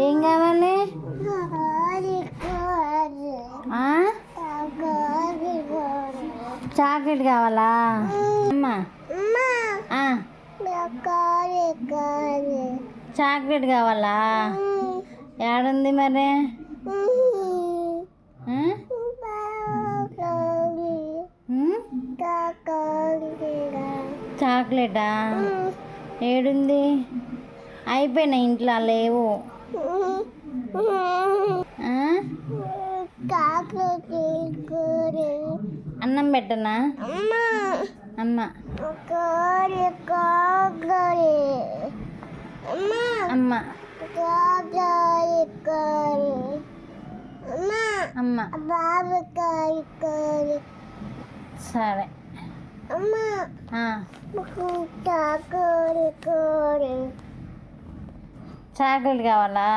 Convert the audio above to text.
ఏం కావాలి? చాక్లెట్ కావాలా? అమ్మా చాక్లెట్ కావాలా? ఏడుంది మరి? చాక్లెటా? ఏడుంది? అయిపోయినా ఇంట్లో లేవు. అన్నం పెట్టనా? అమ్మ అమ్మ అమ్మ సరే. చాక్లెట్ కావాలా?